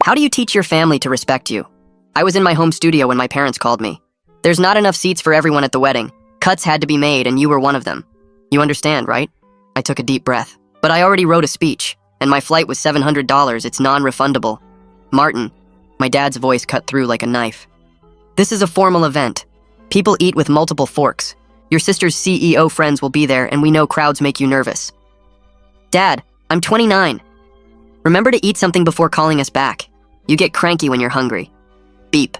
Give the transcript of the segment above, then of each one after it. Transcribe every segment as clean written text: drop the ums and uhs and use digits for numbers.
How do you teach your family to respect you? I was in my home studio when my parents called me. There's not enough seats for everyone at the wedding. Cuts had to be made, and you were one of them. You understand, right? I took a deep breath. But I already wrote a speech, and my flight was $700. It's non-refundable. Martin, my dad's voice cut through like a knife. This is a formal event. People eat with multiple forks. Your sister's CEO friends will be there, and we know crowds make you nervous. Dad, I'm 29. Remember to eat something before calling us back. You get cranky when you're hungry. Beep.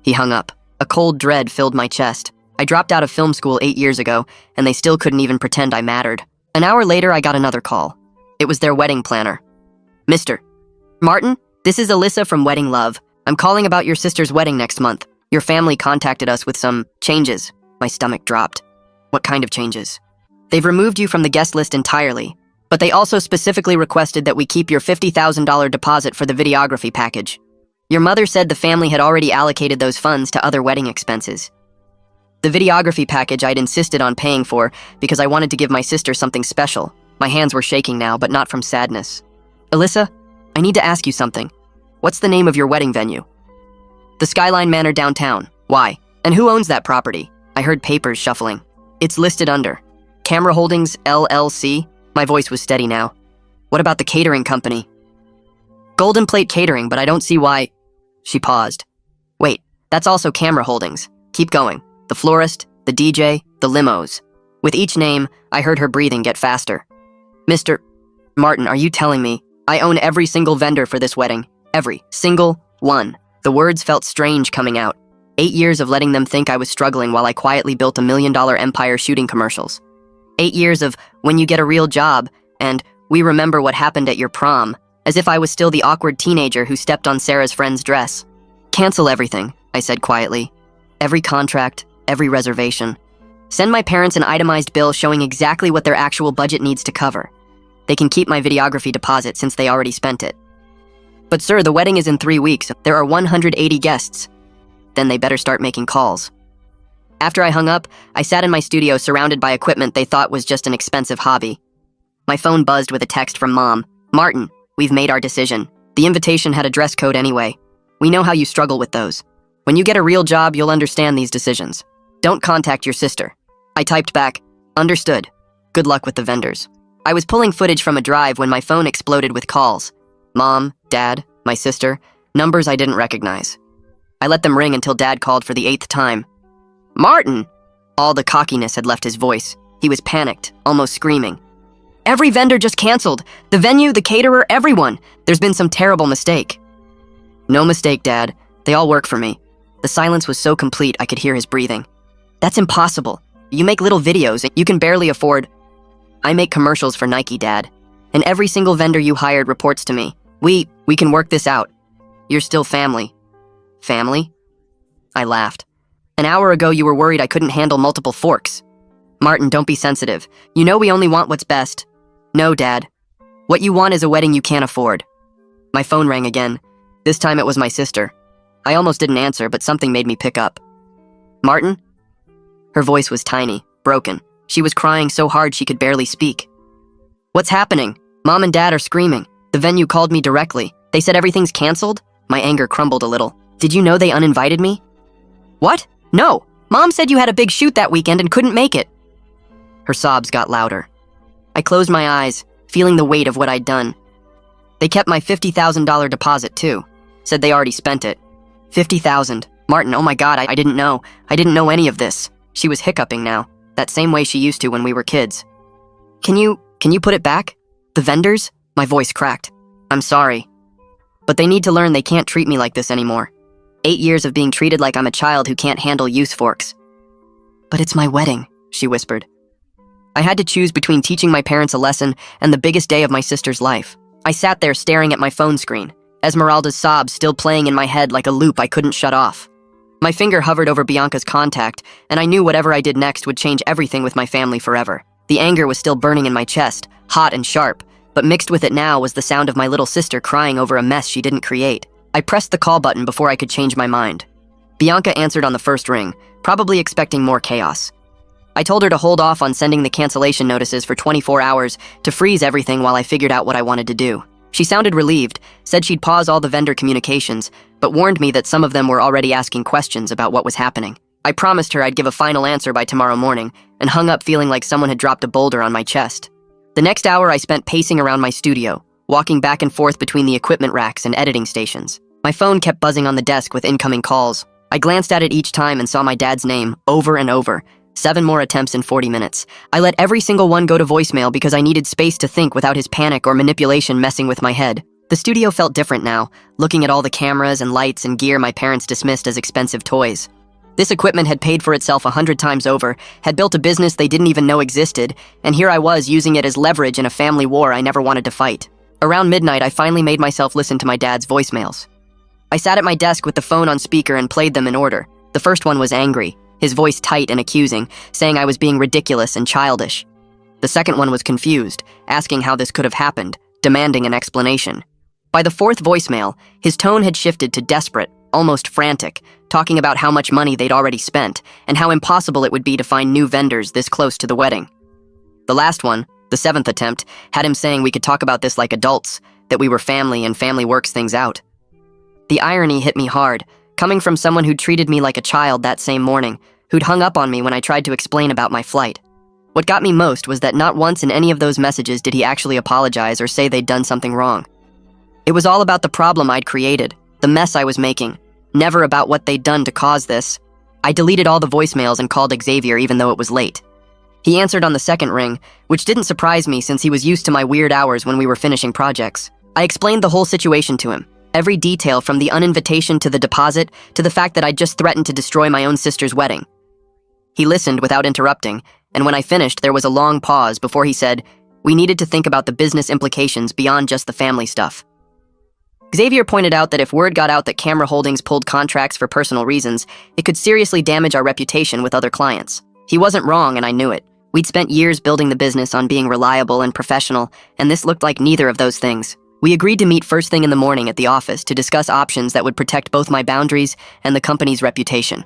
He hung up. A cold dread filled my chest. I dropped out of film school 8 years ago, and they still couldn't even pretend I mattered. An hour later, I got another call. It was their wedding planner. Mr. Martin, this is Alyssa from Wedding Love. I'm calling about your sister's wedding next month. Your family contacted us with some changes. My stomach dropped. What kind of changes? They've removed you from the guest list entirely, but they also specifically requested that we keep your $50,000 deposit for the videography package. Your mother said the family had already allocated those funds to other wedding expenses. The videography package I'd insisted on paying for because I wanted to give my sister something special. My hands were shaking now, but not from sadness. Alyssa, I need to ask you something. What's the name of your wedding venue? The Skyline Manor downtown. Why? And who owns that property? I heard papers shuffling. It's listed under Camera Holdings, LLC. My voice was steady now. What about the catering company? Golden Plate Catering, but I don't see why... She paused. Wait, that's also Camera Holdings. Keep going. The florist, the DJ, the limos. With each name, I heard her breathing get faster. Mr. Martin, are you telling me I own every single vendor for this wedding? Every single one. The words felt strange coming out. 8 years of letting them think I was struggling while I quietly built $1 million empire shooting commercials. 8 years of when you get a real job, and we remember what happened at your prom, as if I was still the awkward teenager who stepped on Sarah's friend's dress. Cancel everything, I said quietly. Every contract, every reservation. Send my parents an itemized bill showing exactly what their actual budget needs to cover. They can keep my videography deposit since they already spent it. But sir, the wedding is in 3 weeks. There are 180 guests. Then they better start making calls. After I hung up, I sat in my studio surrounded by equipment they thought was just an expensive hobby. My phone buzzed with a text from Mom. Martin, we've made our decision. The invitation had a dress code anyway. We know how you struggle with those. When you get a real job, you'll understand these decisions. Don't contact your sister. I typed back, understood. Good luck with the vendors. I was pulling footage from a drive when my phone exploded with calls. Mom, Dad, my sister, numbers I didn't recognize. I let them ring until Dad called for the 8th time. Martin! All the cockiness had left his voice. He was panicked, almost screaming. Every vendor just canceled. The venue, the caterer, everyone. There's been some terrible mistake. No mistake, Dad. They all work for me. The silence was so complete I could hear his breathing. That's impossible. You make little videos and you can barely afford... I make commercials for Nike, Dad. And every single vendor you hired reports to me. We can work this out. You're still family. Family? I laughed. An hour ago you were worried I couldn't handle multiple forks. Martin, don't be sensitive. You know we only want what's best. No, Dad. What you want is a wedding you can't afford. My phone rang again. This time it was my sister. I almost didn't answer, but something made me pick up. Martin? Her voice was tiny, broken. She was crying so hard she could barely speak. What's happening? Mom and Dad are screaming. The venue called me directly. They said everything's canceled? My anger crumbled a little. Did you know they uninvited me? What? No. Mom said you had a big shoot that weekend and couldn't make it. Her sobs got louder. I closed my eyes, feeling the weight of what I'd done. They kept my $50,000 deposit too. Said they already spent it. $50,000. Martin, oh my God, I didn't know. I didn't know any of this. She was hiccuping now, that same way she used to when we were kids. Can you put it back? The vendors? My voice cracked. I'm sorry. But they need to learn they can't treat me like this anymore. 8 years of being treated like I'm a child who can't handle use forks. But it's my wedding, she whispered. I had to choose between teaching my parents a lesson and the biggest day of my sister's life. I sat there staring at my phone screen, Esmeralda's sobs still playing in my head like a loop I couldn't shut off. My finger hovered over Bianca's contact, and I knew whatever I did next would change everything with my family forever. The anger was still burning in my chest, hot and sharp, but mixed with it now was the sound of my little sister crying over a mess she didn't create. I pressed the call button before I could change my mind. Bianca answered on the first ring, probably expecting more chaos. I told her to hold off on sending the cancellation notices for 24 hours to freeze everything while I figured out what I wanted to do. She sounded relieved, said she'd pause all the vendor communications, but warned me that some of them were already asking questions about what was happening. I promised her I'd give a final answer by tomorrow morning, and hung up feeling like someone had dropped a boulder on my chest. The next hour I spent pacing around my studio, walking back and forth between the equipment racks and editing stations. My phone kept buzzing on the desk with incoming calls. I glanced at it each time and saw my dad's name over and over. 7 more attempts in 40 minutes. I let every single one go to voicemail because I needed space to think without his panic or manipulation messing with my head. The studio felt different now, looking at all the cameras and lights and gear my parents dismissed as expensive toys. This equipment had paid for itself 100 times over, had built a business they didn't even know existed, and here I was using it as leverage in a family war I never wanted to fight. Around midnight, I finally made myself listen to my dad's voicemails. I sat at my desk with the phone on speaker and played them in order. The first one was angry, his voice tight and accusing, saying I was being ridiculous and childish. The second one was confused, asking how this could have happened, demanding an explanation. By the fourth voicemail, his tone had shifted to desperate, almost frantic, talking about how much money they'd already spent and how impossible it would be to find new vendors this close to the wedding. The last one, the 7th attempt, had him saying we could talk about this like adults, that we were family and family works things out. The irony hit me hard, coming from someone who'd treated me like a child that same morning, who'd hung up on me when I tried to explain about my flight. What got me most was that not once in any of those messages did he actually apologize or say they'd done something wrong. It was all about the problem I'd created, the mess I was making, never about what they'd done to cause this. I deleted all the voicemails and called Xavier even though it was late. He answered on the second ring, which didn't surprise me since he was used to my weird hours when we were finishing projects. I explained the whole situation to him. Every detail from the uninvitation to the deposit to the fact that I'd just threatened to destroy my own sister's wedding. He listened without interrupting, and when I finished, there was a long pause before he said, we needed to think about the business implications beyond just the family stuff. Xavier pointed out that if word got out that Camera Holdings pulled contracts for personal reasons, it could seriously damage our reputation with other clients. He wasn't wrong, and I knew it. We'd spent years building the business on being reliable and professional, and this looked like neither of those things. We agreed to meet first thing in the morning at the office to discuss options that would protect both my boundaries and the company's reputation.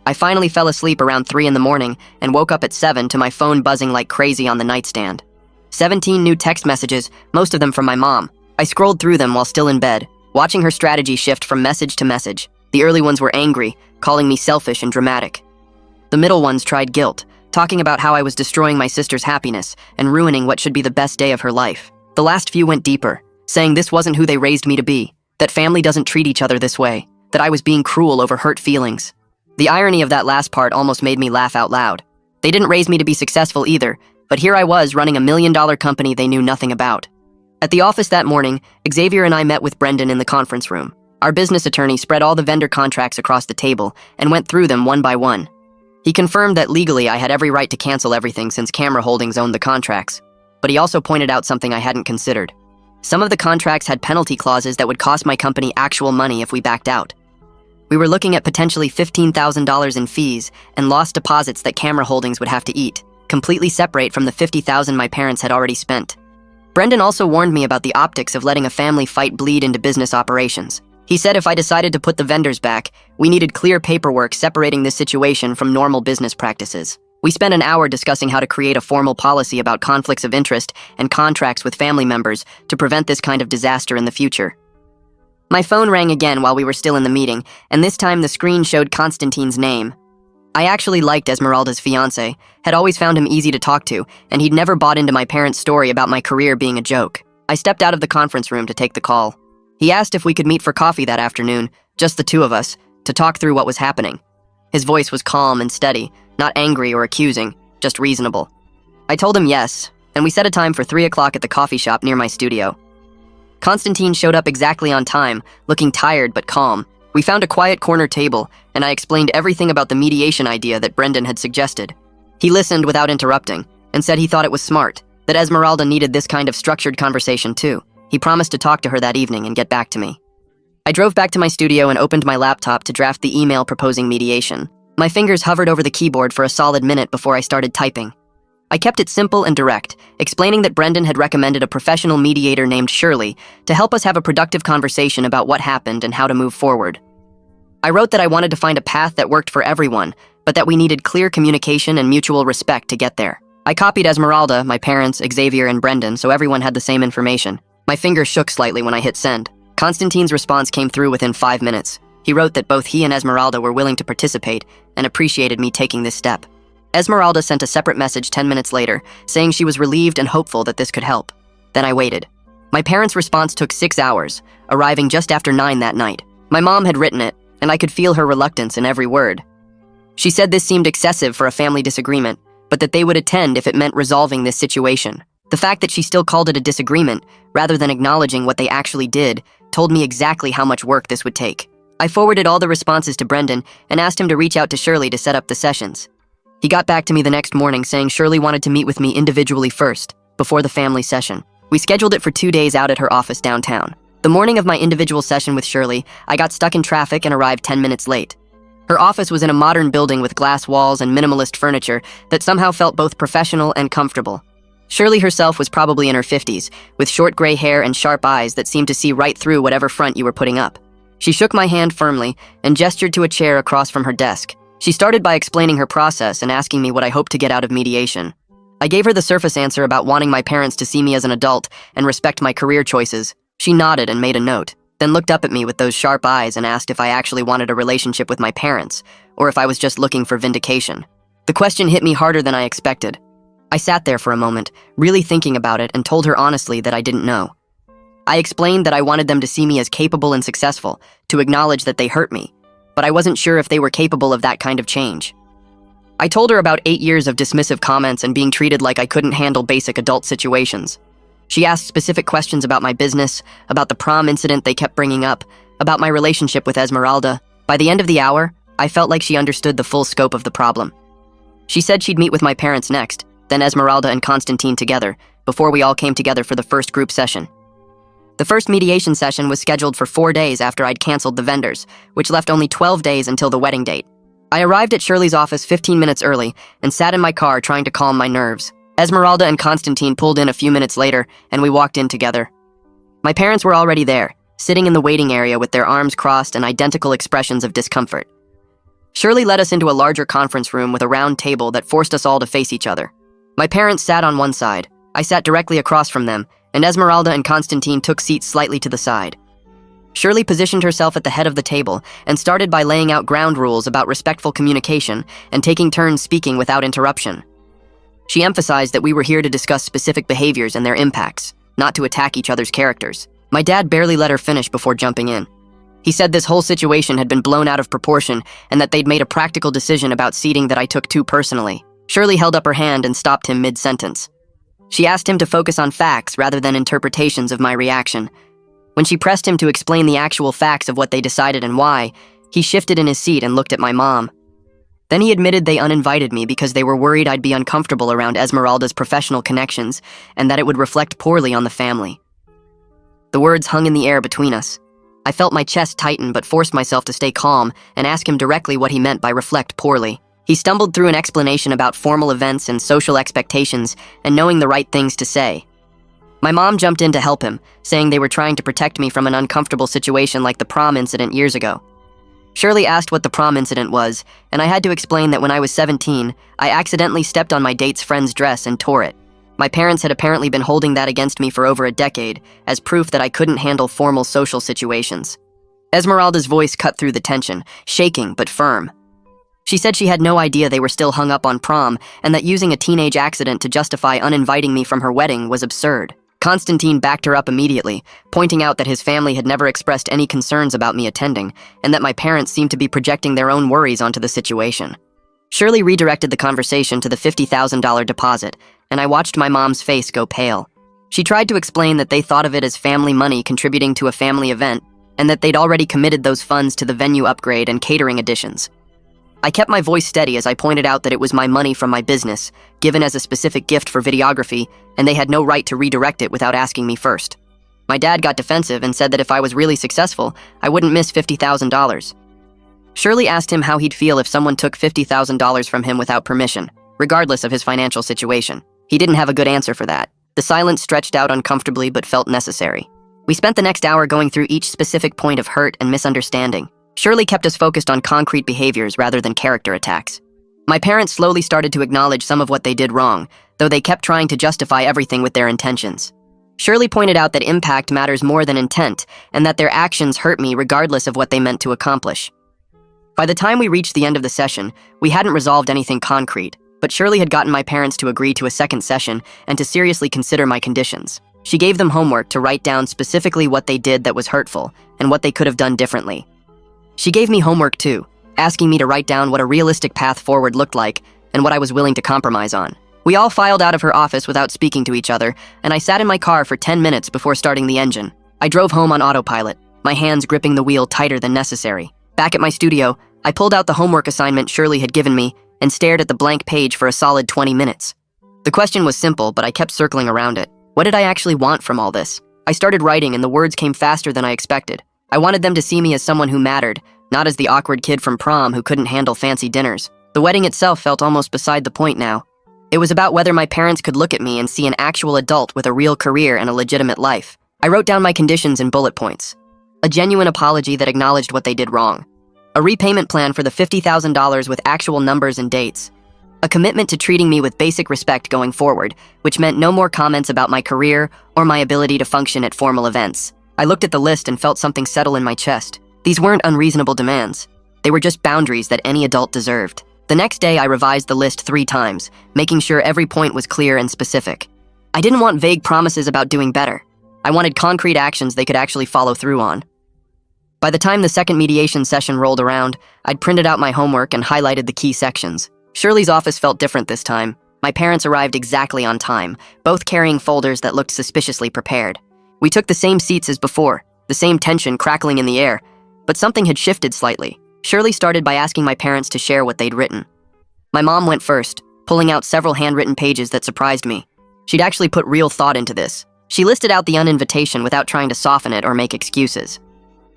I finally fell asleep around 3 in the morning and woke up at 7 to my phone buzzing like crazy on the nightstand. 17 new text messages, most of them from my mom. I scrolled through them while still in bed, watching her strategy shift from message to message. The early ones were angry, calling me selfish and dramatic. The middle ones tried guilt, talking about how I was destroying my sister's happiness and ruining what should be the best day of her life. The last few went deeper, saying this wasn't who they raised me to be, that family doesn't treat each other this way, that I was being cruel over hurt feelings. The irony of that last part almost made me laugh out loud. They didn't raise me to be successful either, but here I was running a $1 million company they knew nothing about. At the office that morning, Xavier and I met with Brendan in the conference room. Our business attorney spread all the vendor contracts across the table and went through them one by one. He confirmed that legally I had every right to cancel everything since Camera Holdings owned the contracts, but he also pointed out something I hadn't considered. Some of the contracts had penalty clauses that would cost my company actual money if we backed out. We were looking at potentially $15,000 in fees and lost deposits that Camera Holdings would have to eat, completely separate from the $50,000 my parents had already spent. Brendan also warned me about the optics of letting a family fight bleed into business operations. He said if I decided to put the vendors back, we needed clear paperwork separating this situation from normal business practices. We spent an hour discussing how to create a formal policy about conflicts of interest and contracts with family members to prevent this kind of disaster in the future. My phone rang again while we were still in the meeting, and this time the screen showed Constantine's name. I actually liked Esmeralda's fiancé, had always found him easy to talk to, and he'd never bought into my parents' story about my career being a joke. I stepped out of the conference room to take the call. He asked if we could meet for coffee that afternoon, just the two of us, to talk through what was happening. His voice was calm and steady, not angry or accusing, just reasonable. I told him yes, and we set a time for 3 o'clock at the coffee shop near my studio. Constantine showed up exactly on time, looking tired but calm. We found a quiet corner table, and I explained everything about the mediation idea that Brendan had suggested. He listened without interrupting, and said he thought it was smart, that Esmeralda needed this kind of structured conversation too. He promised to talk to her that evening and get back to me. I drove back to my studio and opened my laptop to draft the email proposing mediation. My fingers hovered over the keyboard for a solid minute before I started typing. I kept it simple and direct, explaining that Brendan had recommended a professional mediator named Shirley to help us have a productive conversation about what happened and how to move forward. I wrote that I wanted to find a path that worked for everyone, but that we needed clear communication and mutual respect to get there. I copied Esmeralda, my parents, Xavier, and Brendan so everyone had the same information. My finger shook slightly when I hit send. Constantine's response came through within 5 minutes. He wrote that both he and Esmeralda were willing to participate and appreciated me taking this step. Esmeralda sent a separate message 10 minutes later, saying she was relieved and hopeful that this could help. Then I waited. My parents' response took 6 hours, arriving just after 9 that night. My mom had written it, and I could feel her reluctance in every word. She said this seemed excessive for a family disagreement, but that they would attend if it meant resolving this situation. The fact that she still called it a disagreement, rather than acknowledging what they actually did, told me exactly how much work this would take. I forwarded all the responses to Brendan and asked him to reach out to Shirley to set up the sessions. He got back to me the next morning saying Shirley wanted to meet with me individually first, before the family session. We scheduled it for 2 days out at her office downtown. The morning of my individual session with Shirley, I got stuck in traffic and arrived 10 minutes late. Her office was in a modern building with glass walls and minimalist furniture that somehow felt both professional and comfortable. Shirley herself was probably in her 50s, with short gray hair and sharp eyes that seemed to see right through whatever front you were putting up. She shook my hand firmly and gestured to a chair across from her desk. She started by explaining her process and asking me what I hoped to get out of mediation. I gave her the surface answer about wanting my parents to see me as an adult and respect my career choices. She nodded and made a note, then looked up at me with those sharp eyes and asked if I actually wanted a relationship with my parents, or if I was just looking for vindication. The question hit me harder than I expected. I sat there for a moment, really thinking about it, and told her honestly that I didn't know. I explained that I wanted them to see me as capable and successful, to acknowledge that they hurt me, but I wasn't sure if they were capable of that kind of change. I told her about 8 years of dismissive comments and being treated like I couldn't handle basic adult situations. She asked specific questions about my business, about the prom incident they kept bringing up, about my relationship with Esmeralda. By the end of the hour, I felt like she understood the full scope of the problem. She said she'd meet with my parents next, then Esmeralda and Constantine together, before we all came together for the first group session. The first mediation session was scheduled for 4 days after I'd canceled the vendors, which left only 12 days until the wedding date. I arrived at Shirley's office 15 minutes early and sat in my car trying to calm my nerves. Esmeralda and Constantine pulled in a few minutes later, and we walked in together. My parents were already there, sitting in the waiting area with their arms crossed and identical expressions of discomfort. Shirley led us into a larger conference room with a round table that forced us all to face each other. My parents sat on one side. I sat directly across from them, and Esmeralda and Constantine took seats slightly to the side. Shirley positioned herself at the head of the table and started by laying out ground rules about respectful communication and taking turns speaking without interruption. She emphasized that we were here to discuss specific behaviors and their impacts, not to attack each other's characters. My dad barely let her finish before jumping in. He said this whole situation had been blown out of proportion and that they'd made a practical decision about seating that I took too personally. Shirley held up her hand and stopped him mid-sentence. She asked him to focus on facts rather than interpretations of my reaction. When she pressed him to explain the actual facts of what they decided and why, he shifted in his seat and looked at my mom. Then he admitted they uninvited me because they were worried I'd be uncomfortable around Esmeralda's professional connections and that it would reflect poorly on the family. The words hung in the air between us. I felt my chest tighten but forced myself to stay calm and ask him directly what he meant by reflect poorly. He stumbled through an explanation about formal events and social expectations and knowing the right things to say. My mom jumped in to help him, saying they were trying to protect me from an uncomfortable situation like the prom incident years ago. Shirley asked what the prom incident was, and I had to explain that when I was 17, I accidentally stepped on my date's friend's dress and tore it. My parents had apparently been holding that against me for over a decade, as proof that I couldn't handle formal social situations. Esmeralda's voice cut through the tension, shaking but firm. She said she had no idea they were still hung up on prom, and that using a teenage accident to justify uninviting me from her wedding was absurd. Constantine backed her up immediately, pointing out that his family had never expressed any concerns about me attending, and that my parents seemed to be projecting their own worries onto the situation. Shirley redirected the conversation to the $50,000 deposit, and I watched my mom's face go pale. She tried to explain that they thought of it as family money contributing to a family event, and that they'd already committed those funds to the venue upgrade and catering additions. I kept my voice steady as I pointed out that it was my money from my business, given as a specific gift for videography, and they had no right to redirect it without asking me first. My dad got defensive and said that if I was really successful, I wouldn't miss $50,000. Shirley asked him how he'd feel if someone took $50,000 from him without permission, regardless of his financial situation. He didn't have a good answer for that. The silence stretched out uncomfortably but felt necessary. We spent the next hour going through each specific point of hurt and misunderstanding. Shirley kept us focused on concrete behaviors rather than character attacks. My parents slowly started to acknowledge some of what they did wrong, though they kept trying to justify everything with their intentions. Shirley pointed out that impact matters more than intent, and that their actions hurt me regardless of what they meant to accomplish. By the time we reached the end of the session, we hadn't resolved anything concrete, but Shirley had gotten my parents to agree to a second session and to seriously consider my conditions. She gave them homework to write down specifically what they did that was hurtful and what they could have done differently. She gave me homework too, asking me to write down what a realistic path forward looked like and what I was willing to compromise on. We all filed out of her office without speaking to each other, and I sat in my car for 10 minutes before starting the engine. I drove home on autopilot, my hands gripping the wheel tighter than necessary. Back at my studio, I pulled out the homework assignment Shirley had given me and stared at the blank page for a solid 20 minutes. The question was simple, but I kept circling around it. What did I actually want from all this? I started writing, and the words came faster than I expected. I wanted them to see me as someone who mattered, not as the awkward kid from prom who couldn't handle fancy dinners. The wedding itself felt almost beside the point now. It was about whether my parents could look at me and see an actual adult with a real career and a legitimate life. I wrote down my conditions in bullet points. A genuine apology that acknowledged what they did wrong. A repayment plan for the $50,000 with actual numbers and dates. A commitment to treating me with basic respect going forward, which meant no more comments about my career or my ability to function at formal events. I looked at the list and felt something settle in my chest. These weren't unreasonable demands. They were just boundaries that any adult deserved. The next day, I revised the list 3 times, making sure every point was clear and specific. I didn't want vague promises about doing better. I wanted concrete actions they could actually follow through on. By the time the second mediation session rolled around, I'd printed out my homework and highlighted the key sections. Shirley's office felt different this time. My parents arrived exactly on time, both carrying folders that looked suspiciously prepared. We took the same seats as before, the same tension crackling in the air, but something had shifted slightly. Shirley started by asking my parents to share what they'd written. My mom went first, pulling out several handwritten pages that surprised me. She'd actually put real thought into this. She listed out the uninvitation without trying to soften it or make excuses.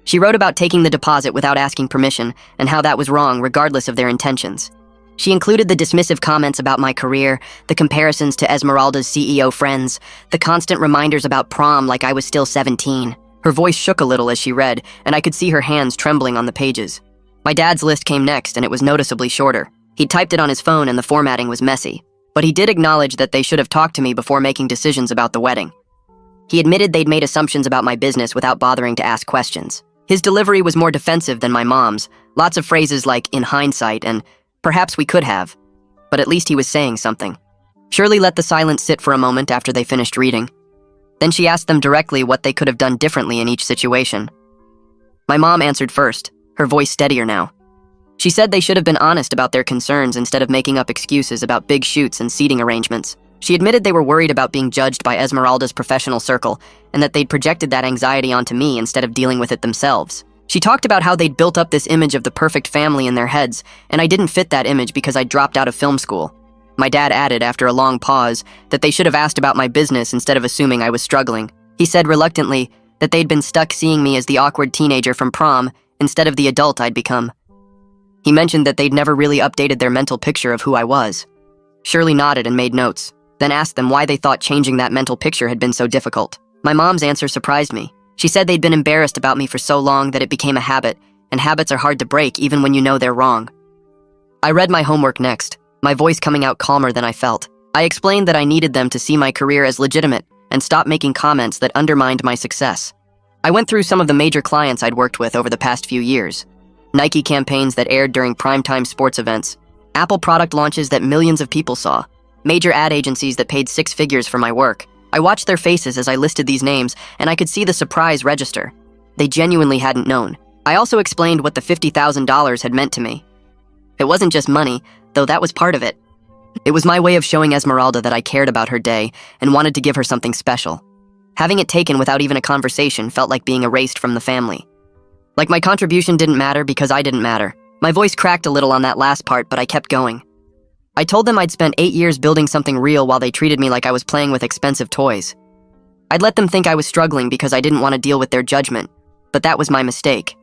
She wrote about taking the deposit without asking permission and how that was wrong regardless of their intentions. She included the dismissive comments about my career, the comparisons to Esmeralda's CEO friends, the constant reminders about prom like I was still 17. Her voice shook a little as she read, and I could see her hands trembling on the pages. My dad's list came next, and it was noticeably shorter. He'd typed it on his phone and the formatting was messy. But he did acknowledge that they should have talked to me before making decisions about the wedding. He admitted they'd made assumptions about my business without bothering to ask questions. His delivery was more defensive than my mom's, lots of phrases like, in hindsight, and perhaps we could have. But at least he was saying something. Shirley let the silence sit for a moment after they finished reading. Then she asked them directly what they could have done differently in each situation. My mom answered first, her voice steadier now. She said they should have been honest about their concerns instead of making up excuses about big shoots and seating arrangements. She admitted they were worried about being judged by Esmeralda's professional circle and that they'd projected that anxiety onto me instead of dealing with it themselves. She talked about how they'd built up this image of the perfect family in their heads, and I didn't fit that image because I dropped out of film school. My dad added, after a long pause, that they should have asked about my business instead of assuming I was struggling. He said reluctantly that they'd been stuck seeing me as the awkward teenager from prom instead of the adult I'd become. He mentioned that they'd never really updated their mental picture of who I was. Shirley nodded and made notes, then asked them why they thought changing that mental picture had been so difficult. My mom's answer surprised me. She said they'd been embarrassed about me for so long that it became a habit, and habits are hard to break even when you know they're wrong. I read my homework next, my voice coming out calmer than I felt. I explained that I needed them to see my career as legitimate and stop making comments that undermined my success. I went through some of the major clients I'd worked with over the past few years. Nike campaigns that aired during primetime sports events, Apple product launches that millions of people saw, major ad agencies that paid 6 figures for my work. I watched their faces as I listed these names, and I could see the surprise register. They genuinely hadn't known. I also explained what the $50,000 had meant to me. It wasn't just money, though that was part of it. It was my way of showing Esmeralda that I cared about her day and wanted to give her something special. Having it taken without even a conversation felt like being erased from the family. Like my contribution didn't matter because I didn't matter. My voice cracked a little on that last part, but I kept going. I told them I'd spent 8 years building something real while they treated me like I was playing with expensive toys. I'd let them think I was struggling because I didn't want to deal with their judgment, but that was my mistake.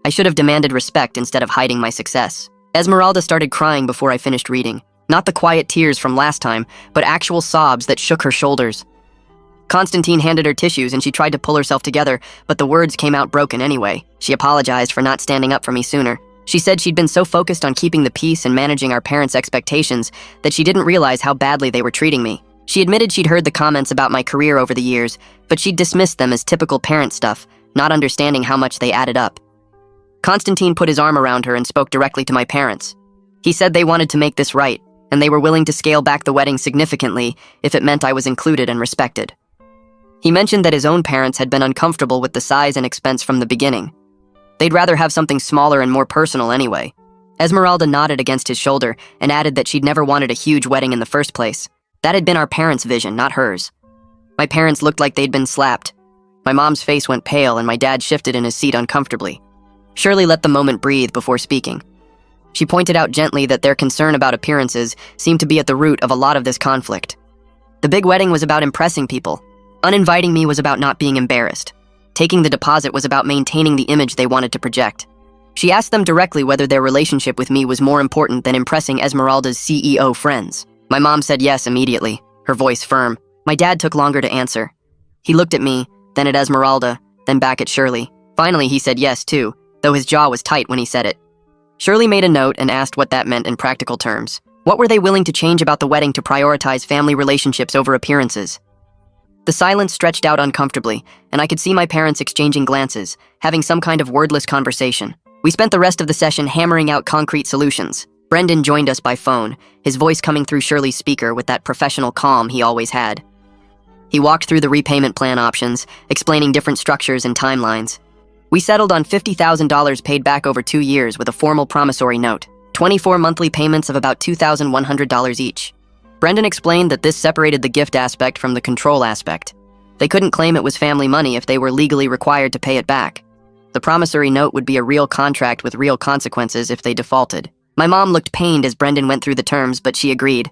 I should have demanded respect instead of hiding my success. Esmeralda started crying before I finished reading. Not the quiet tears from last time, but actual sobs that shook her shoulders. Constantine handed her tissues and she tried to pull herself together, but the words came out broken anyway. She apologized for not standing up for me sooner. She said she'd been so focused on keeping the peace and managing our parents' expectations that she didn't realize how badly they were treating me. She admitted she'd heard the comments about my career over the years, but she'd dismissed them as typical parent stuff, not understanding how much they added up. Constantine put his arm around her and spoke directly to my parents. He said they wanted to make this right, and they were willing to scale back the wedding significantly if it meant I was included and respected. He mentioned that his own parents had been uncomfortable with the size and expense from the beginning. They'd rather have something smaller and more personal anyway. Esmeralda nodded against his shoulder and added that she'd never wanted a huge wedding in the first place. That had been our parents' vision, not hers. My parents looked like they'd been slapped. My mom's face went pale and my dad shifted in his seat uncomfortably. Shirley let the moment breathe before speaking. She pointed out gently that their concern about appearances seemed to be at the root of a lot of this conflict. The big wedding was about impressing people. Uninviting me was about not being embarrassed. Taking the deposit was about maintaining the image they wanted to project. She asked them directly whether their relationship with me was more important than impressing Esmeralda's CEO friends. My mom said yes immediately, her voice firm. My dad took longer to answer. He looked at me, then at Esmeralda, then back at Shirley. Finally, he said yes too, though his jaw was tight when he said it. Shirley made a note and asked what that meant in practical terms. What were they willing to change about the wedding to prioritize family relationships over appearances? The silence stretched out uncomfortably, and I could see my parents exchanging glances, having some kind of wordless conversation. We spent the rest of the session hammering out concrete solutions. Brendan joined us by phone, his voice coming through Shirley's speaker with that professional calm he always had. He walked through the repayment plan options, explaining different structures and timelines. We settled on $50,000 paid back over 2 years with a formal promissory note, 24 monthly payments of about $2,100 each. Brendan explained that this separated the gift aspect from the control aspect. They couldn't claim it was family money if they were legally required to pay it back. The promissory note would be a real contract with real consequences if they defaulted. My mom looked pained as Brendan went through the terms, but she agreed.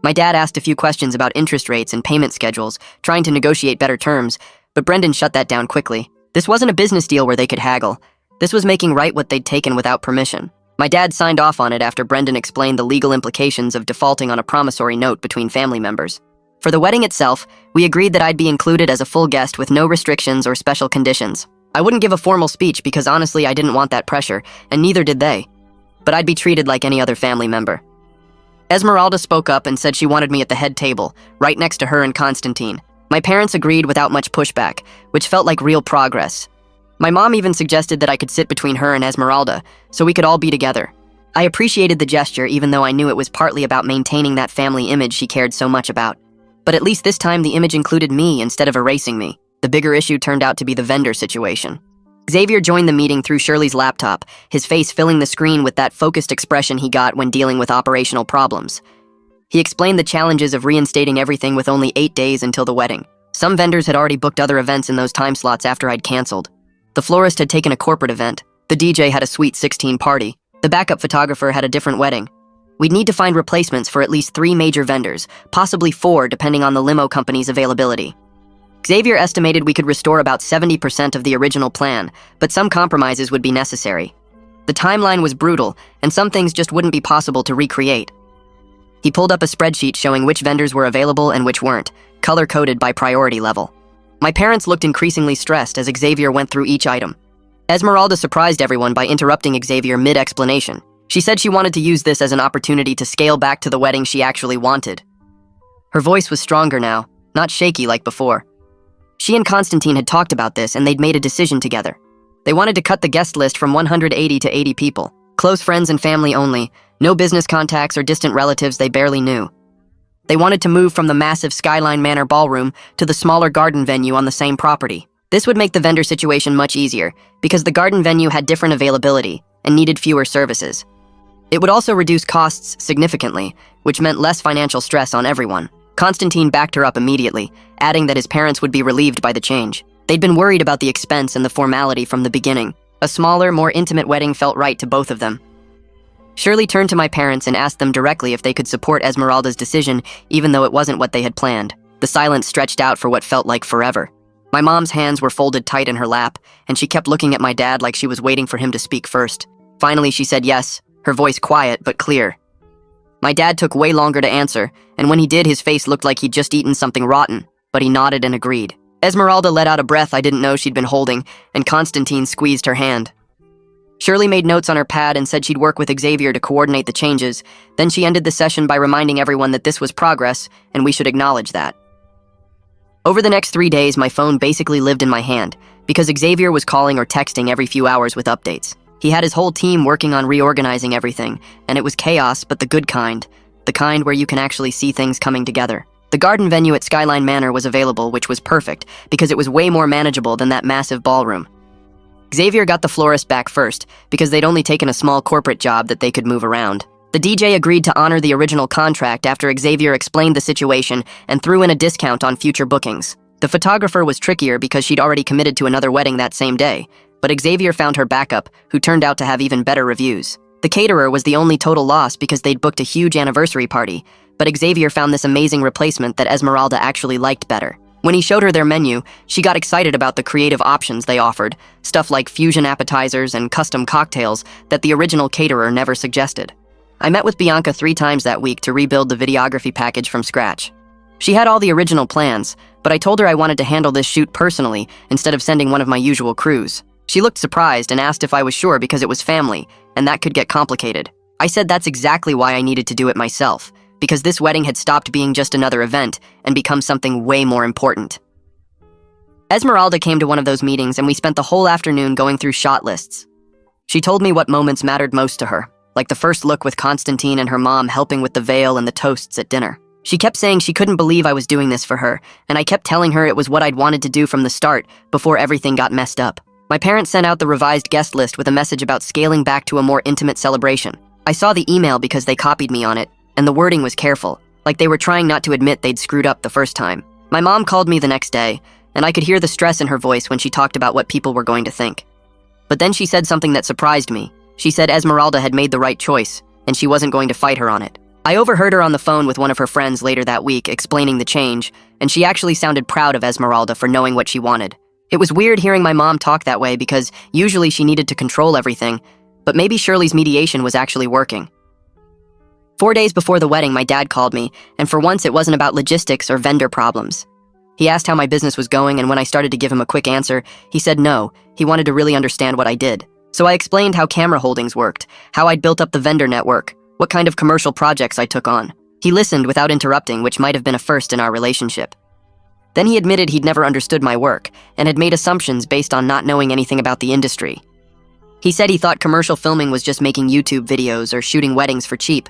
My dad asked a few questions about interest rates and payment schedules, trying to negotiate better terms, but Brendan shut that down quickly. This wasn't a business deal where they could haggle. This was making right what they'd taken without permission. My dad signed off on it after Brendan explained the legal implications of defaulting on a promissory note between family members. For the wedding itself, we agreed that I'd be included as a full guest with no restrictions or special conditions. I wouldn't give a formal speech because honestly I didn't want that pressure, and neither did they. But I'd be treated like any other family member. Esmeralda spoke up and said she wanted me at the head table, right next to her and Constantine. My parents agreed without much pushback, which felt like real progress. My mom even suggested that I could sit between her and Esmeralda, so we could all be together. I appreciated the gesture even though I knew it was partly about maintaining that family image she cared so much about. But at least this time the image included me instead of erasing me. The bigger issue turned out to be the vendor situation. Xavier joined the meeting through Shirley's laptop, his face filling the screen with that focused expression he got when dealing with operational problems. He explained the challenges of reinstating everything with only 8 days until the wedding. Some vendors had already booked other events in those time slots after I'd canceled. The florist had taken a corporate event. The DJ had a Sweet 16 party. The backup photographer had a different wedding. We'd need to find replacements for at least 3 major vendors, possibly 4 depending on the limo company's availability. Xavier estimated we could restore about 70% of the original plan, but some compromises would be necessary. The timeline was brutal, and some things just wouldn't be possible to recreate. He pulled up a spreadsheet showing which vendors were available and which weren't, color-coded by priority level. My parents looked increasingly stressed as Xavier went through each item. Esmeralda surprised everyone by interrupting Xavier mid-explanation. She said she wanted to use this as an opportunity to scale back to the wedding she actually wanted. Her voice was stronger now, not shaky like before. She and Constantine had talked about this and they'd made a decision together. They wanted to cut the guest list from 180 to 80 people. Close friends and family only, no business contacts or distant relatives they barely knew. They wanted to move from the massive Skyline Manor ballroom to the smaller garden venue on the same property. This would make the vendor situation much easier, because the garden venue had different availability and needed fewer services. It would also reduce costs significantly, which meant less financial stress on everyone. Constantine backed her up immediately, adding that his parents would be relieved by the change. They'd been worried about the expense and the formality from the beginning. A smaller, more intimate wedding felt right to both of them. Shirley turned to my parents and asked them directly if they could support Esmeralda's decision, even though it wasn't what they had planned. The silence stretched out for what felt like forever. My mom's hands were folded tight in her lap, and she kept looking at my dad like she was waiting for him to speak first. Finally, she said yes, her voice quiet but clear. My dad took way longer to answer, and when he did, his face looked like he'd just eaten something rotten, but he nodded and agreed. Esmeralda let out a breath I didn't know she'd been holding, and Constantine squeezed her hand. Shirley made notes on her pad and said she'd work with Xavier to coordinate the changes. Then she ended the session by reminding everyone that this was progress, and we should acknowledge that. Over the next 3 days, my phone basically lived in my hand, because Xavier was calling or texting every few hours with updates. He had his whole team working on reorganizing everything, and it was chaos, but the good kind. The kind where you can actually see things coming together. The garden venue at Skyline Manor was available, which was perfect, because it was way more manageable than that massive ballroom. Xavier got the florist back first, because they'd only taken a small corporate job that they could move around. The DJ agreed to honor the original contract after Xavier explained the situation and threw in a discount on future bookings. The photographer was trickier because she'd already committed to another wedding that same day, but Xavier found her backup, who turned out to have even better reviews. The caterer was the only total loss because they'd booked a huge anniversary party, but Xavier found this amazing replacement that Esmeralda actually liked better. When he showed her their menu, she got excited about the creative options they offered, stuff like fusion appetizers and custom cocktails that the original caterer never suggested. I met with Bianca 3 times that week to rebuild the videography package from scratch. She had all the original plans, but I told her I wanted to handle this shoot personally instead of sending one of my usual crews. She looked surprised and asked if I was sure because it was family, and that could get complicated. I said that's exactly why I needed to do it myself, because this wedding had stopped being just another event and become something way more important. Esmeralda came to one of those meetings and we spent the whole afternoon going through shot lists. She told me what moments mattered most to her, like the first look with Constantine and her mom helping with the veil and the toasts at dinner. She kept saying she couldn't believe I was doing this for her, and I kept telling her it was what I'd wanted to do from the start before everything got messed up. My parents sent out the revised guest list with a message about scaling back to a more intimate celebration. I saw the email because they copied me on it, and the wording was careful, like they were trying not to admit they'd screwed up the first time. My mom called me the next day, and I could hear the stress in her voice when she talked about what people were going to think. But then she said something that surprised me. She said Esmeralda had made the right choice, and she wasn't going to fight her on it. I overheard her on the phone with one of her friends later that week explaining the change, and she actually sounded proud of Esmeralda for knowing what she wanted. It was weird hearing my mom talk that way because usually she needed to control everything, but maybe Shirley's mediation was actually working. 4 days before the wedding, my dad called me, and for once it wasn't about logistics or vendor problems. He asked how my business was going, and when I started to give him a quick answer, he said no, he wanted to really understand what I did. So I explained how Camera Holdings worked, how I'd built up the vendor network, what kind of commercial projects I took on. He listened without interrupting, which might have been a first in our relationship. Then he admitted he'd never understood my work, and had made assumptions based on not knowing anything about the industry. He said he thought commercial filming was just making YouTube videos or shooting weddings for cheap.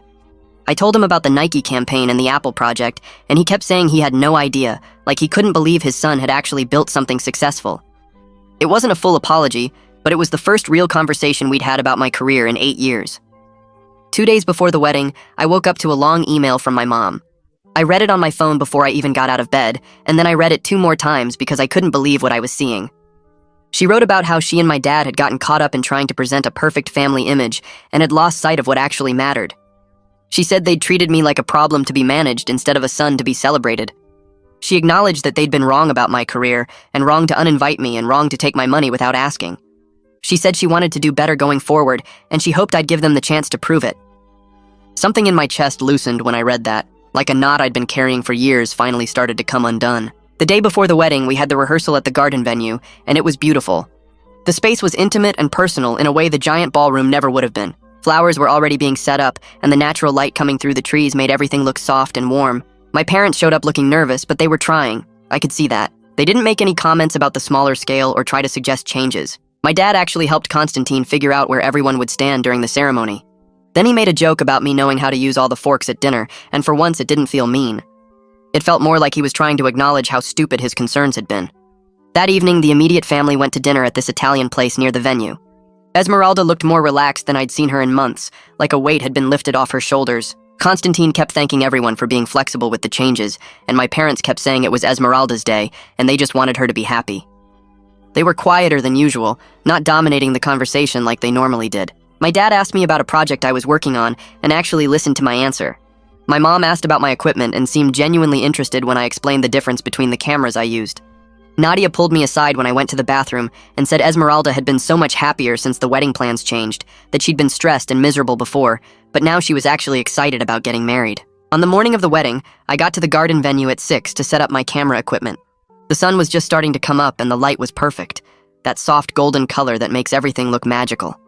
I told him about the Nike campaign and the Apple project, and he kept saying he had no idea, like he couldn't believe his son had actually built something successful. It wasn't a full apology, but it was the first real conversation we'd had about my career in 8 years. 2 days before the wedding, I woke up to a long email from my mom. I read it on my phone before I even got out of bed, and then I read it 2 more times because I couldn't believe what I was seeing. She wrote about how she and my dad had gotten caught up in trying to present a perfect family image and had lost sight of what actually mattered. She said they'd treated me like a problem to be managed instead of a son to be celebrated. She acknowledged that they'd been wrong about my career, and wrong to uninvite me and wrong to take my money without asking. She said she wanted to do better going forward, and she hoped I'd give them the chance to prove it. Something in my chest loosened when I read that, like a knot I'd been carrying for years finally started to come undone. The day before the wedding, we had the rehearsal at the garden venue, and it was beautiful. The space was intimate and personal in a way the giant ballroom never would have been. Flowers were already being set up, and the natural light coming through the trees made everything look soft and warm. My parents showed up looking nervous, but they were trying. I could see that. They didn't make any comments about the smaller scale or try to suggest changes. My dad actually helped Constantine figure out where everyone would stand during the ceremony. Then he made a joke about me knowing how to use all the forks at dinner, and for once it didn't feel mean. It felt more like he was trying to acknowledge how stupid his concerns had been. That evening, the immediate family went to dinner at this Italian place near the venue. Esmeralda looked more relaxed than I'd seen her in months, like a weight had been lifted off her shoulders. Constantine kept thanking everyone for being flexible with the changes, and my parents kept saying it was Esmeralda's day, and they just wanted her to be happy. They were quieter than usual, not dominating the conversation like they normally did. My dad asked me about a project I was working on, and actually listened to my answer. My mom asked about my equipment and seemed genuinely interested when I explained the difference between the cameras I used. Nadia pulled me aside when I went to the bathroom and said Esmeralda had been so much happier since the wedding plans changed, that she'd been stressed and miserable before, but now she was actually excited about getting married. On the morning of the wedding, I got to the garden venue at 6 to set up my camera equipment. The sun was just starting to come up and the light was perfect, that soft golden color that makes everything look magical.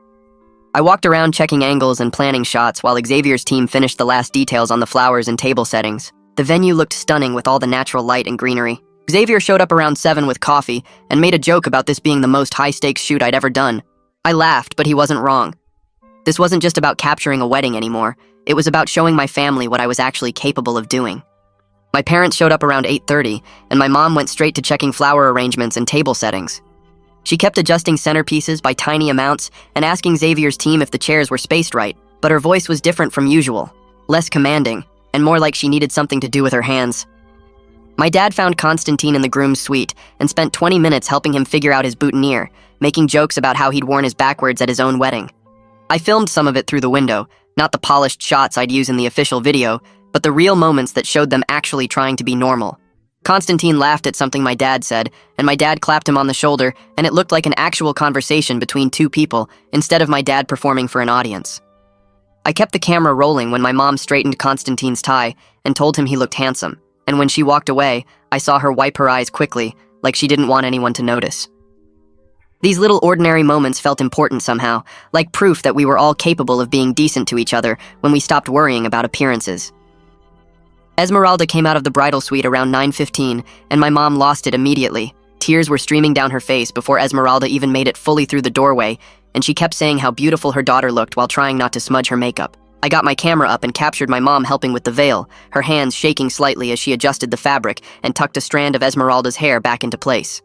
I walked around checking angles and planning shots while Xavier's team finished the last details on the flowers and table settings. The venue looked stunning with all the natural light and greenery. Xavier showed up around 7 with coffee and made a joke about this being the most high-stakes shoot I'd ever done. I laughed, but he wasn't wrong. This wasn't just about capturing a wedding anymore. It was about showing my family what I was actually capable of doing. My parents showed up around 8:30, and my mom went straight to checking flower arrangements and table settings. She kept adjusting centerpieces by tiny amounts and asking Xavier's team if the chairs were spaced right, but her voice was different from usual, less commanding, and more like she needed something to do with her hands. My dad found Constantine in the groom's suite and spent 20 minutes helping him figure out his boutonniere, making jokes about how he'd worn his backwards at his own wedding. I filmed some of it through the window, not the polished shots I'd use in the official video, but the real moments that showed them actually trying to be normal. Constantine laughed at something my dad said, and my dad clapped him on the shoulder, and it looked like an actual conversation between two people instead of my dad performing for an audience. I kept the camera rolling when my mom straightened Constantine's tie and told him he looked handsome, and when she walked away, I saw her wipe her eyes quickly, like she didn't want anyone to notice. These little ordinary moments felt important somehow, like proof that we were all capable of being decent to each other when we stopped worrying about appearances. Esmeralda came out of the bridal suite around 9:15, and my mom lost it immediately. Tears were streaming down her face before Esmeralda even made it fully through the doorway, and she kept saying how beautiful her daughter looked while trying not to smudge her makeup. I got my camera up and captured my mom helping with the veil, her hands shaking slightly as she adjusted the fabric and tucked a strand of Esmeralda's hair back into place.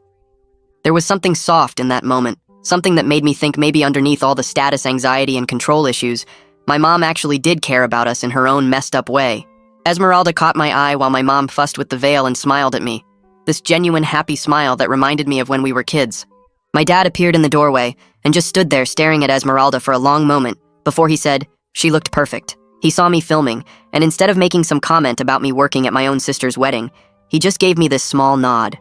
There was something soft in that moment, something that made me think maybe underneath all the status anxiety and control issues, my mom actually did care about us in her own messed up way. Esmeralda caught my eye while my mom fussed with the veil and smiled at me. This genuine, happy smile that reminded me of when we were kids. My dad appeared in the doorway and just stood there staring at Esmeralda for a long moment before he said, "She looked perfect." He saw me filming, and instead of making some comment about me working at my own sister's wedding, he just gave me this small nod.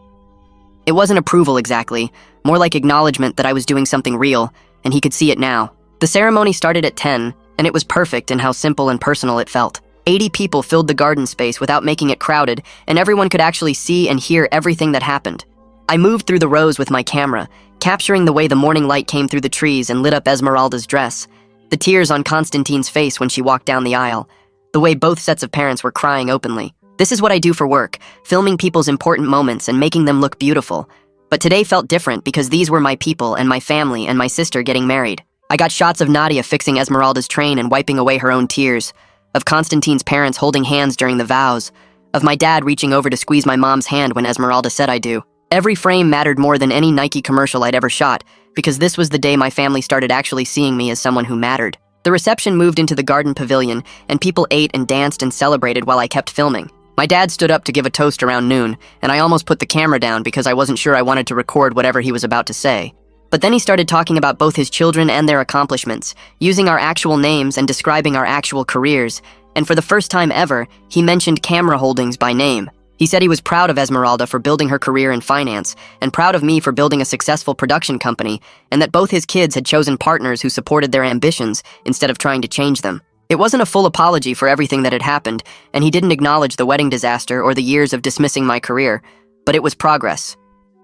It wasn't approval exactly, more like acknowledgement that I was doing something real, and he could see it now. The ceremony started at 10, and it was perfect in how simple and personal it felt. 80 people filled the garden space without making it crowded, and everyone could actually see and hear everything that happened. I moved through the rows with my camera, capturing the way the morning light came through the trees and lit up Esmeralda's dress, the tears on Constantine's face when she walked down the aisle, the way both sets of parents were crying openly. This is what I do for work, filming people's important moments and making them look beautiful. But today felt different because these were my people and my family and my sister getting married. I got shots of Nadia fixing Esmeralda's train and wiping away her own tears, of Constantine's parents holding hands during the vows, of my dad reaching over to squeeze my mom's hand when Esmeralda said I do. Every frame mattered more than any Nike commercial I'd ever shot, because this was the day my family started actually seeing me as someone who mattered. The reception moved into the garden pavilion, and people ate and danced and celebrated while I kept filming. My dad stood up to give a toast around noon, and I almost put the camera down because I wasn't sure I wanted to record whatever he was about to say. But then he started talking about both his children and their accomplishments, using our actual names and describing our actual careers, and for the first time ever, he mentioned Camera Holdings by name. He said he was proud of Esmeralda for building her career in finance, and proud of me for building a successful production company, and that both his kids had chosen partners who supported their ambitions instead of trying to change them. It wasn't a full apology for everything that had happened, and he didn't acknowledge the wedding disaster or the years of dismissing my career, but it was progress.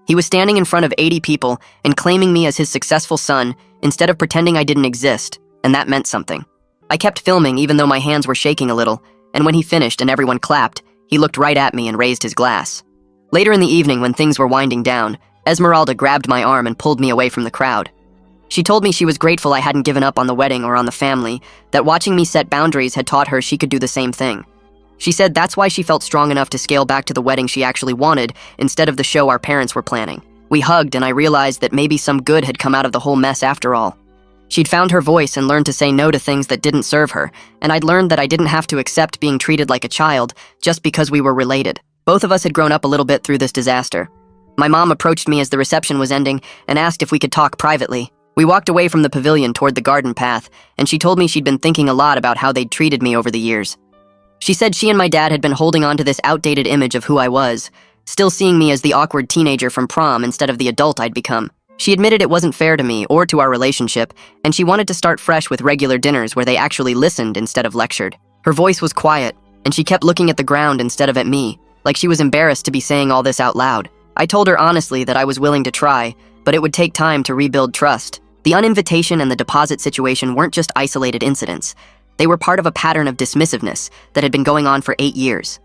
He was standing in front of 80 people and claiming me as his successful son instead of pretending I didn't exist, and that meant something. I kept filming even though my hands were shaking a little, and when he finished and everyone clapped, he looked right at me and raised his glass. Later in the evening, when things were winding down, Esmeralda grabbed my arm and pulled me away from the crowd. She told me she was grateful I hadn't given up on the wedding or on the family, that watching me set boundaries had taught her she could do the same thing. She said that's why she felt strong enough to scale back to the wedding she actually wanted instead of the show our parents were planning. We hugged, and I realized that maybe some good had come out of the whole mess after all. She'd found her voice and learned to say no to things that didn't serve her, and I'd learned that I didn't have to accept being treated like a child just because we were related. Both of us had grown up a little bit through this disaster. My mom approached me as the reception was ending and asked if we could talk privately. We walked away from the pavilion toward the garden path, and she told me she'd been thinking a lot about how they'd treated me over the years. She said she and my dad had been holding on to this outdated image of who I was, still seeing me as the awkward teenager from prom instead of the adult I'd become. She admitted it wasn't fair to me or to our relationship, and she wanted to start fresh with regular dinners where they actually listened instead of lectured. Her voice was quiet, and she kept looking at the ground instead of at me, like she was embarrassed to be saying all this out loud. I told her honestly that I was willing to try, but it would take time to rebuild trust. The uninvitation and the deposit situation weren't just isolated incidents. They were part of a pattern of dismissiveness that had been going on for 8 years.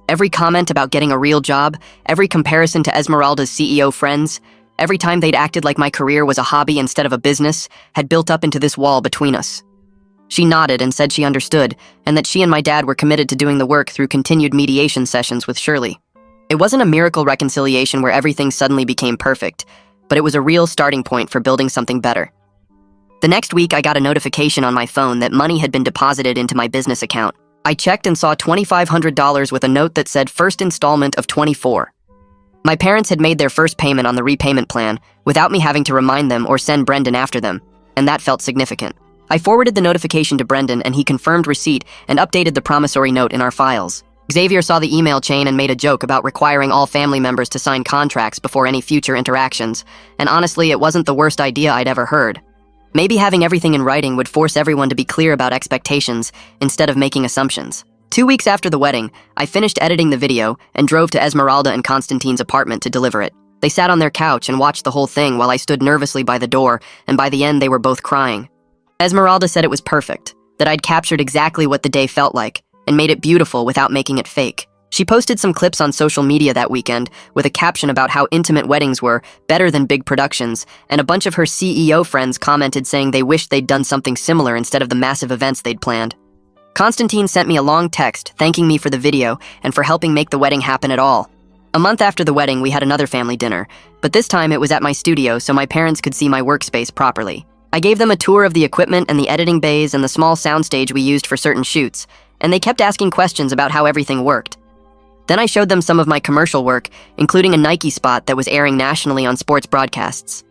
Every comment about getting a real job, every comparison to Esmeralda's CEO friends, every time they'd acted like my career was a hobby instead of a business, had built up into this wall between us. She nodded and said she understood, and that she and my dad were committed to doing the work through continued mediation sessions with Shirley. It wasn't a miracle reconciliation where everything suddenly became perfect, but it was a real starting point for building something better. The next week, I got a notification on my phone that money had been deposited into my business account. I checked and saw $2,500 with a note that said first installment of 24. My parents had made their first payment on the repayment plan without me having to remind them or send Brendan after them, and that felt significant. I forwarded the notification to Brendan, and he confirmed receipt and updated the promissory note in our files. Xavier saw the email chain and made a joke about requiring all family members to sign contracts before any future interactions, and honestly, it wasn't the worst idea I'd ever heard. Maybe having everything in writing would force everyone to be clear about expectations instead of making assumptions. 2 weeks after the wedding, I finished editing the video and drove to Esmeralda and Constantine's apartment to deliver it. They sat on their couch and watched the whole thing while I stood nervously by the door, and by the end they were both crying. Esmeralda said it was perfect, that I'd captured exactly what the day felt like, and made it beautiful without making it fake. She posted some clips on social media that weekend with a caption about how intimate weddings were, better than big productions, and a bunch of her CEO friends commented saying they wished they'd done something similar instead of the massive events they'd planned. Constantine sent me a long text thanking me for the video and for helping make the wedding happen at all. A month after the wedding, we had another family dinner, but this time it was at my studio so my parents could see my workspace properly. I gave them a tour of the equipment and the editing bays and the small soundstage we used for certain shoots, and they kept asking questions about how everything worked. Then I showed them some of my commercial work, including a Nike spot that was airing nationally on sports broadcasts.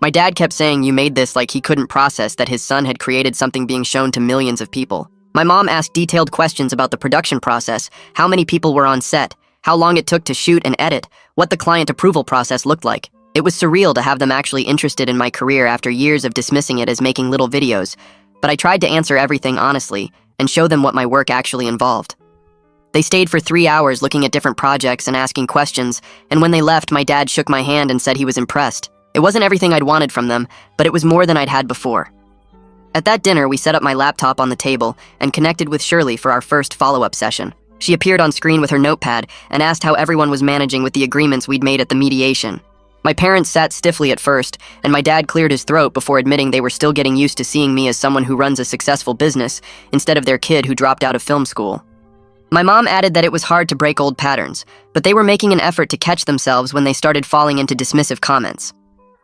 My dad kept saying you made this like he couldn't process that his son had created something being shown to millions of people. My mom asked detailed questions about the production process, how many people were on set, how long it took to shoot and edit, what the client approval process looked like. It was surreal to have them actually interested in my career after years of dismissing it as making little videos, but I tried to answer everything honestly and show them what my work actually involved. They stayed for 3 hours looking at different projects and asking questions, and when they left, my dad shook my hand and said he was impressed. It wasn't everything I'd wanted from them, but it was more than I'd had before. At that dinner, we set up my laptop on the table and connected with Shirley for our first follow-up session. She appeared on screen with her notepad and asked how everyone was managing with the agreements we'd made at the mediation. My parents sat stiffly at first, and my dad cleared his throat before admitting they were still getting used to seeing me as someone who runs a successful business instead of their kid who dropped out of film school. My mom added that it was hard to break old patterns, but they were making an effort to catch themselves when they started falling into dismissive comments.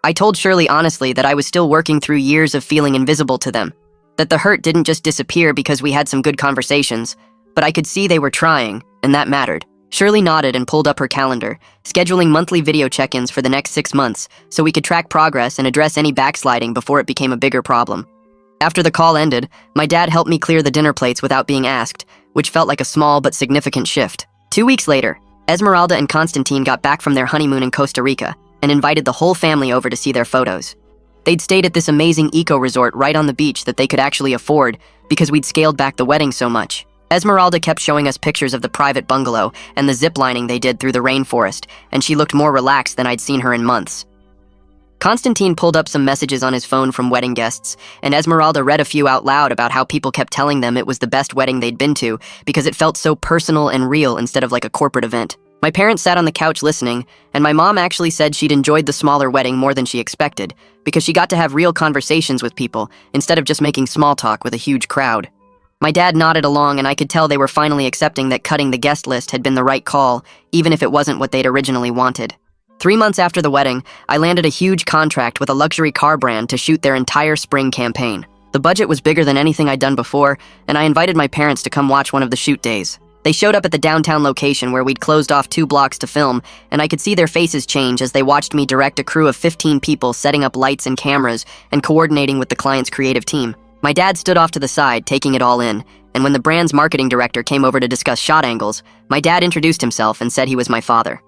I told Shirley honestly that I was still working through years of feeling invisible to them, that the hurt didn't just disappear because we had some good conversations, but I could see they were trying, and that mattered. Shirley nodded and pulled up her calendar, scheduling monthly video check-ins for the next 6 months so we could track progress and address any backsliding before it became a bigger problem. After the call ended, my dad helped me clear the dinner plates without being asked, which felt like a small but significant shift. 2 weeks later, Esmeralda and Constantine got back from their honeymoon in Costa Rica and invited the whole family over to see their photos. They'd stayed at this amazing eco-resort right on the beach that they could actually afford because we'd scaled back the wedding so much. Esmeralda kept showing us pictures of the private bungalow and the zip-lining they did through the rainforest, and she looked more relaxed than I'd seen her in months. Constantine pulled up some messages on his phone from wedding guests, and Esmeralda read a few out loud about how people kept telling them it was the best wedding they'd been to because it felt so personal and real instead of like a corporate event. My parents sat on the couch listening, and my mom actually said she'd enjoyed the smaller wedding more than she expected because she got to have real conversations with people instead of just making small talk with a huge crowd. My dad nodded along, and I could tell they were finally accepting that cutting the guest list had been the right call, even if it wasn't what they'd originally wanted. 3 months after the wedding, I landed a huge contract with a luxury car brand to shoot their entire spring campaign. The budget was bigger than anything I'd done before, and I invited my parents to come watch one of the shoot days. They showed up at the downtown location where we'd closed off 2 blocks to film, and I could see their faces change as they watched me direct a crew of 15 people setting up lights and cameras and coordinating with the client's creative team. My dad stood off to the side, taking it all in, and when the brand's marketing director came over to discuss shot angles, my dad introduced himself and said he was my father.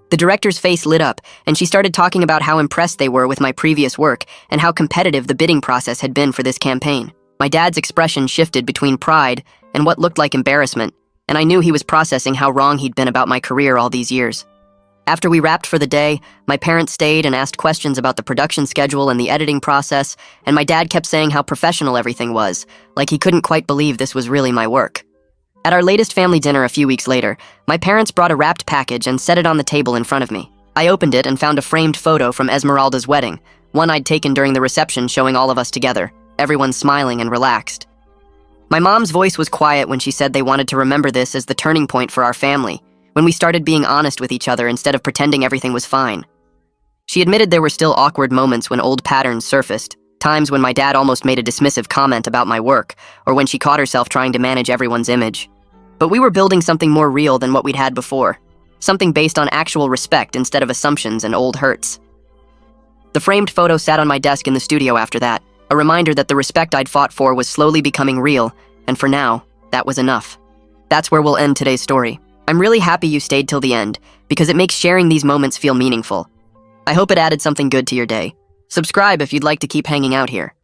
The director's face lit up, and she started talking about how impressed they were with my previous work and how competitive the bidding process had been for this campaign. My dad's expression shifted between pride and what looked like embarrassment, and I knew he was processing how wrong he'd been about my career all these years. After we wrapped for the day, my parents stayed and asked questions about the production schedule and the editing process, and my dad kept saying how professional everything was, like he couldn't quite believe this was really my work. At our latest family dinner a few weeks later, my parents brought a wrapped package and set it on the table in front of me. I opened it and found a framed photo from Esmeralda's wedding, one I'd taken during the reception showing all of us together, everyone smiling and relaxed. My mom's voice was quiet when she said they wanted to remember this as the turning point for our family, when we started being honest with each other instead of pretending everything was fine. She admitted there were still awkward moments when old patterns surfaced, times when my dad almost made a dismissive comment about my work, or when she caught herself trying to manage everyone's image. But we were building something more real than what we'd had before, something based on actual respect instead of assumptions and old hurts. The framed photo sat on my desk in the studio after that, a reminder that the respect I'd fought for was slowly becoming real, and for now, that was enough. That's where we'll end today's story. I'm really happy you stayed till the end, because it makes sharing these moments feel meaningful. I hope it added something good to your day. Subscribe if you'd like to keep hanging out here.